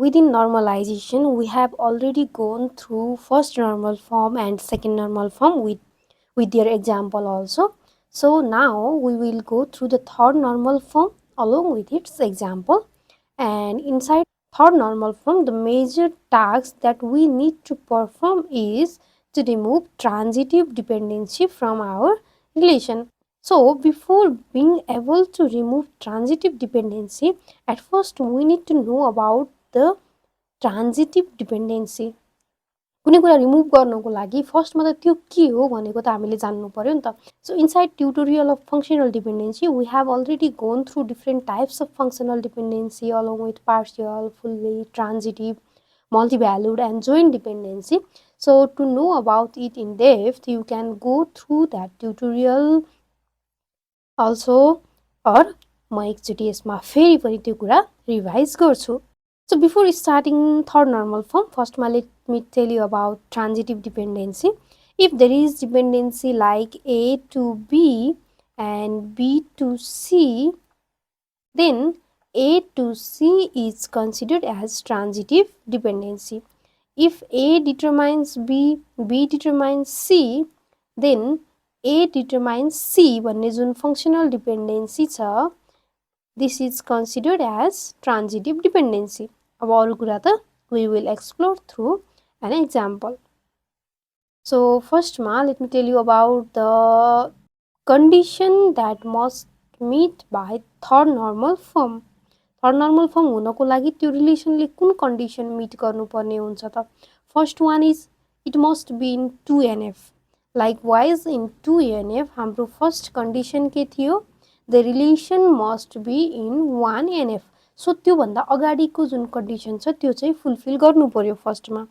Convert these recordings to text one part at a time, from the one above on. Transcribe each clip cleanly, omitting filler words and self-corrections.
Within normalization, we have already gone through first normal form and second normal form with their example also. So now we will go through the third normal form along with its example. And inside third normal form, the major task that we need to perform is to remove transitive dependency from our relation. So before being able to remove transitive dependency, at first we need to know about the transitive dependency. कुनै कुरा remove गर्नको लागि फर्स्टमा त त्यो के हो भनेको त हामीले जान्नु पर्यो नि त. So inside tutorial of functional dependency, we have already gone through different types of functional dependency along with partial, fully, transitive, multi-valued and joint dependency. So to know about it in depth, you can go through that tutorial also, or म एकचोटि यसमा फेरि पनि त्यो कुरा revise गर्छु. So before starting third normal form, first let me tell you about transitive dependency. If there is dependency like A to B and B to C, then A to C is considered as transitive dependency. If A determines B, B determines C, then A determines C भन्ने जुन functional dependency छ, this is considered as transitive dependency. अब अरु कुरा त we will explore through an example. So first let me tell you about the condition that must meet by third normal form. Third normal form हुनको लागि त्यो रिलेसनले कुन condition meet गर्नुपर्ने हुन्छ त. First one is it must be in 2NF. Likewise in 2NF हाम्रो first condition के थियो, the relation must be in 1NF. So त्यो भन्दा अगाडिको जुन कन्डिसन छ त्यो चाहिँ फुलफिल गर्नु पर्यो फर्स्टमा.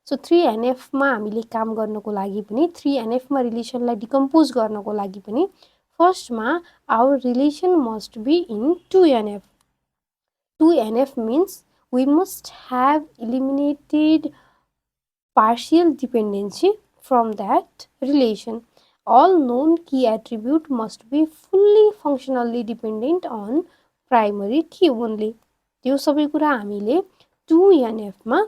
So 3NF मा हामीले काम गर्नको लागि पनि 3NF मा रिलेसनलाई डिकम्पोज गर्नको लागि पनि फर्स्टमा our relation must be in 2NF. 2NF means we must have eliminated partial dependency from that relation. All known key attribute must be fully functionally dependent on primary key only. त्यो सबै कुरा हामीले 2NF मा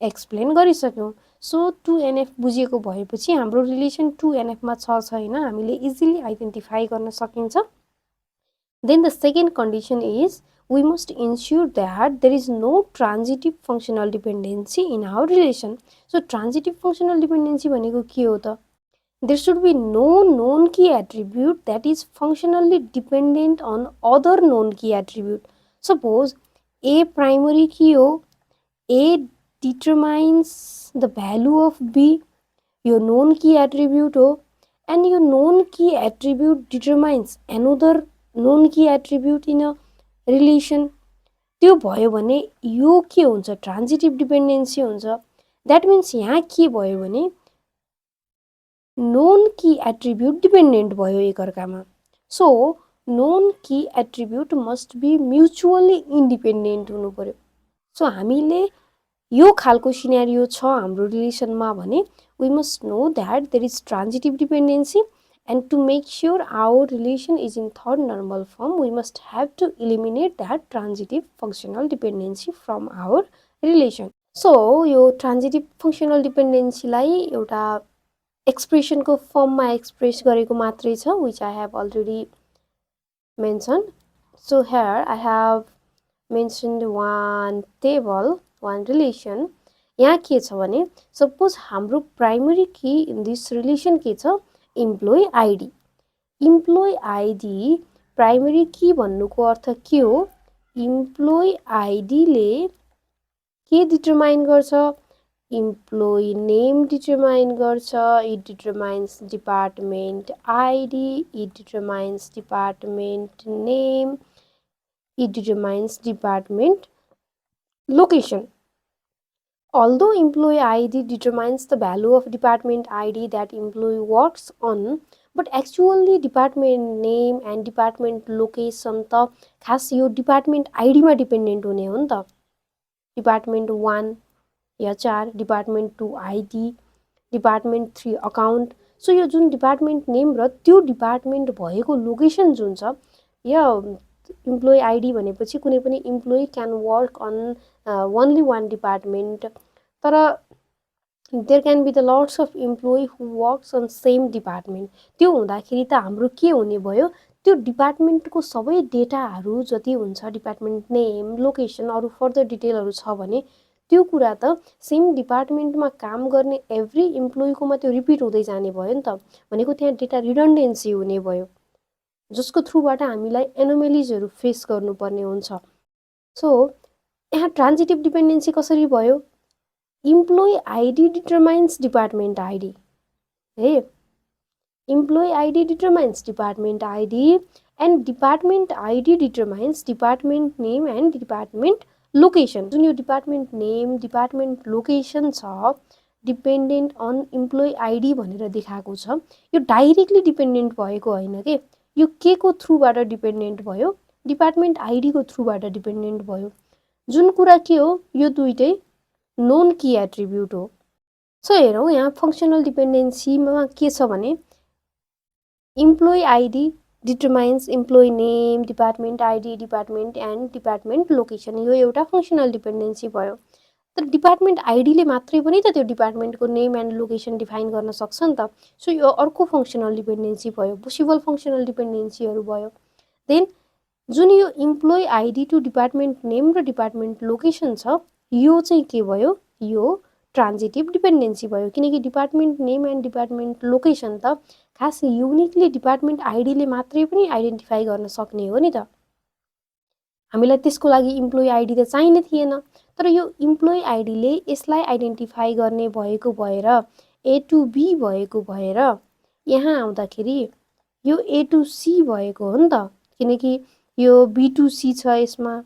explain गरिसक्यौं. So 2NF बुझेको भएपछि हाम्रो relation 2NF मा छ छैन हामीले इजिली आइडेन्टिफाई गर्न सकिन्छ. Then the second condition is we must ensure that there is no transitive functional dependency in our relation. So transitive functional dependency भनेको के हो त? There should be no known key attribute that is functionally dependent on other known key attribute. Suppose A primary key हो, A determines the value of B, your known key attribute हो, and your known key attribute determines another known key attribute in a relation. त्यो भयो भने यो के हुन्छ, ट्रान्जिटिभ dependency हुन्छ. That means यहाँ के भयो भने known key attribute dependent भयो एकअर्कामा. So known key attribute must be mutually independent हुनु पर्यो. So हामीले यो खालको सिनेरियो छ हाम्रो रिलेसनमा भने we must know that there is transitive dependency, and to make sure our relation is in third normal form we must have to eliminate that transitive functional dependency from our relation. So यो transitive functional dependency लाई एउटा expression को form मा express गरेको मात्रै छ, which I have already mentioned. So here I have mentioned one table, one relation. यहाँ के छ भने suppose हाम्रो primary key in this relation के छ, employee ID. employee ID primary key भन्नुको अर्थ के हो, employee ID ले के determine गर्छ, employee name determine गर्छ, it determines department ID, it determines department name, it determines department location. Although employee ID determines the value of department ID that employee works on, but actually department name and department location त खास यो department ID मा dependent हुने हो नि त. department 1 HR, department 2 ID, department 3 account. So यो जुन department name र त्यो department भएको location जुन छ, या employee ID भनेपछि कुनै पनि employee can work on only one department, तर there can be the lots of employee who works on same department. त्यो हुँदाखेरि त हाम्रो के हुने भयो, त्यो डिपार्टमेन्टको सबै डेटाहरू जति हुन्छ, डिपार्टमेन्ट नेम, लोकेसन, अरू फर्दर डिटेलहरू छ भने त्यो कुरा त सेम डिपार्टमेन्टमा काम गर्ने एभ्री इम्प्लोइकोमा त्यो रिपिट हुँदै जाने भयो नि त। भनेको त्यहाँ डेटा रिडन्डेन्सी हुने भयो, जसको थ्रुबाट हामीलाई एनोमेलिजहरू फेस गर्नुपर्ने हुन्छ। सो यहाँ ट्रान्जिटिभ डिपेन्डेन्सी कसरी भयो, employee ID determines department ID है, employee ID determines department ID and department ID determines department name and department location. जुन यो डिपार्टमेन्ट नेम, डिपार्टमेन्ट लोकेसन छ, डिपेन्डेन्ट अन इम्प्लोइ आइडी भनेर देखाएको छ, यो डाइरेक्टली डिपेन्डेन्ट भएको होइन के, यो के को थ्रुबाट डिपेन्डेन्ट भयो, डिपार्टमेन्ट आइडीको थ्रुबाट डिपेन्डेन्ट भयो। जुन कुरा के हो, यो दुइटै नोन की एट्रिब्युट हो। सो हेरौँ यहाँ फङ्सनल डिपेन्डेन्सीमा के छ भने, employee ID determines employee name, department ID, department and department location, यो एउटा फङ्सनल डिपेन्डेन्सी भयो। तर डिपार्टमेन्ट आइडीले मात्रै पनि त त्यो डिपार्टमेन्टको नेम एन्ड लोकेसन डिफाइन गर्न सक्छ नि त। सो यो अर्को फङ्सनल डिपेन्डेन्सी भयो, पोसिबल फङ्सनल डिपेन्डेन्सीहरू भयो। देन जुन यो employee ID to department name र डिपार्टमेन्ट लोकेसन छ, यो चाहिँ के भयो, यो ट्रान्जिटिभ डिपेन्डेन्सी भयो, किनकि department name and department location त खास युनिकली डिपार्टमेन्ट आइडीले मात्रै पनि आइडेन्टिफाई गर्न सक्ने हो नि त। हामीलाई त्यसको लागि इम्प्लोइ आइडी त चाहिने थिएन, तर यो इम्प्लोइ आइडीले यसलाई आइडेन्टिफाई गर्ने भएको भएर, ए टु बी भएको भएर यहाँ आउँदाखेरि यो ए टु सी भएको हो नि त, किनकि यो बी टु सी छ, यसमा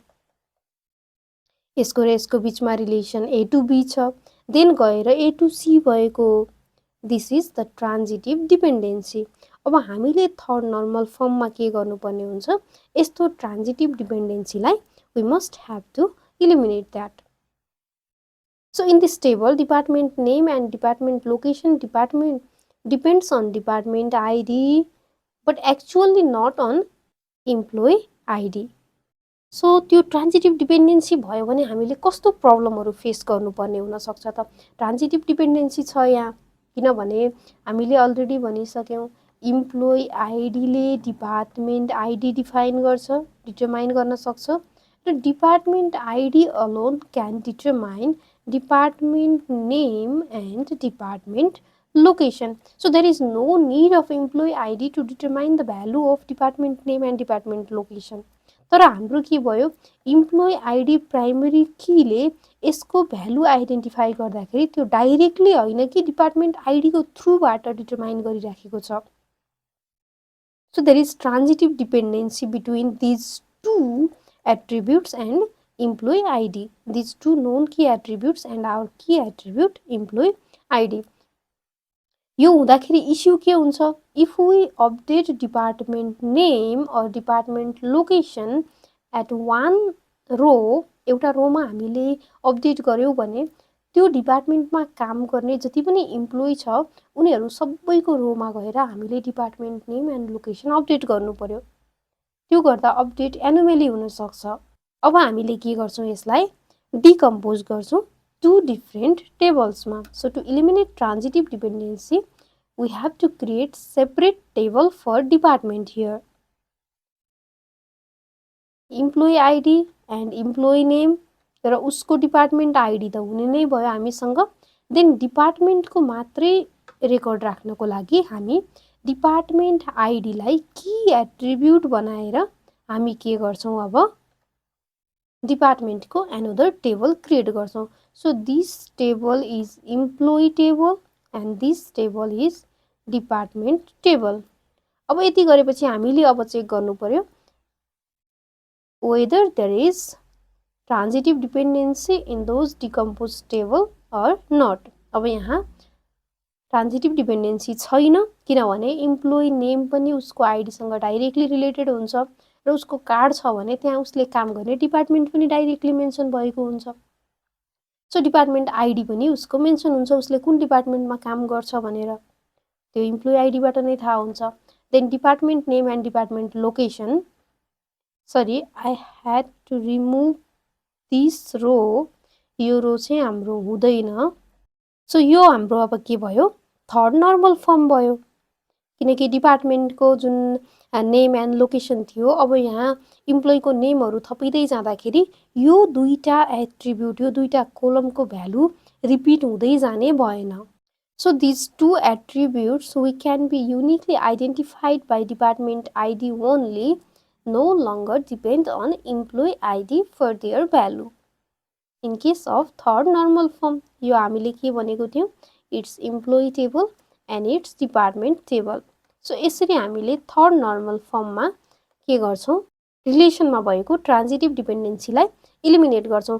यसको र यसको बिचमा रिलेसन ए टु बी छ, देन गएर ए टु सी भएको। This is the transitive dependency. अब हामीले थर्ड नर्मल फर्ममा के गर्नुपर्ने हुन्छ, यस्तो ट्रान्जिटिभ डिपेन्डेन्सीलाई we must have to eliminate that. So in this table department name and department location department depends on department ID but actually not on employee ID. So त्यो transitive dependency भयो भने हामीले कस्तो प्रब्लमहरू फेस गर्नुपर्ने हुनसक्छ त। ट्रान्जिटिभ डिपेन्डेन्सी छ यहाँ, किनभने हामीले अलरेडी भनिसक्यौँ, इम्प्लोइ आइडीले डिपार्टमेन्ट आइडी डिफाइन गर्छ, डिटरमाइन गर्न सक्छ, र department ID alone can determine department name and department location. So there is no need of employee ID to determine the value of department name and department location. तर हाम्रो के भयो, employee ID primary कीले यसको value identify गर्दाखेरि त्यो directly होइन कि डिपार्टमेन्ट आइडीको थ्रुबाट डिटरमाइन गरिराखेको छ। So there is transitive dependency between these two attributes and employee ID, these two non key attributes and our key attribute employee ID. यो हुँदाखेरि इस्यु के हुन्छ, if we update department name or department location at one row, एउटा रोमा हामीले update गर्यौँ भने त्यो डिपार्टमेन्टमा काम गर्ने जति पनि इम्प्लोइ छ उनीहरू सबैको रोमा गएर हामीले department name and location update गर्नु पर्यो। त्यो गर्दा अपडेट एनोमेली हुनसक्छ। अब हामीले के गर्छौँ, यसलाई डिकम्पोज गर्छौँ टु डिफ्रेन्ट टेबल्समा। So to eliminate transitive dependency we have to create separate table for department here. Employee ID and employee name, तर उसको डिपार्टमेन्ट आइडी त हुने नै भयो हामीसँग। देन डिपार्टमेन्टको मात्रै रेकर्ड राख्नको लागि हामी डिपार्टमेन्ट आइडीलाई की एट्रिब्युट बनाएर हामी के गर्छौँ, अब डिपार्टमेन्टको एनदर टेबल क्रिएट गर्छौँ। So this table is employee table and this table is department table. अब यति गरेपछि हामीले अब चेक गर्नु पर्यो whether there is transitive dependency in those decompose table or not. अब यहाँ ट्रान्जिटिभ डिपेन्डेन्सी छैन, किनभने इम्प्लोइ नेम पनि उसको आइडीसँग डाइरेक्टली रिलेटेड हुन्छ र उसको कार्ड छ भने त्यहाँ उसले काम गर्ने डिपार्टमेन्ट पनि डाइरेक्टली मेन्सन भएको हुन्छ। सो डिपार्टमेन्ट आइडी पनि उसको मेन्सन हुन्छ, उसले कुन डिपार्टमेन्टमा काम गर्छ भनेर त्यो इम्प्लोइ आइडीबाट नै थाहा हुन्छ। Then department name and department location, sorry I had to remove this row, यो रो चाहिँ हाम्रो हुँदैन। सो यो हाम्रो अब के भयो, थर्ड नर्मल फर्म भयो, किनकि डिपार्टमेन्टको जुन नेम एन्ड लोकेसन थियो, अब यहाँ इम्प्लोइको नेमहरू थपिँदै जाँदाखेरि यो दुईटा एट्रिब्युट, यो दुईटा कोलमको भ्यालु रिपिट हुँदै जाने भएन। So these two attributes we can be uniquely identified by department ID only, no longer depend on employee ID for their value. In case of third normal form, यो हामीले के भनेको थियौं, it's employee table and it's department table. So यसरी हामीले third normal फर्ममा के गर्छौं, रिलेसनमा भएको ट्रान्जिटिभ डिपेन्डेन्सीलाई इलिमिनेट गर्छौं।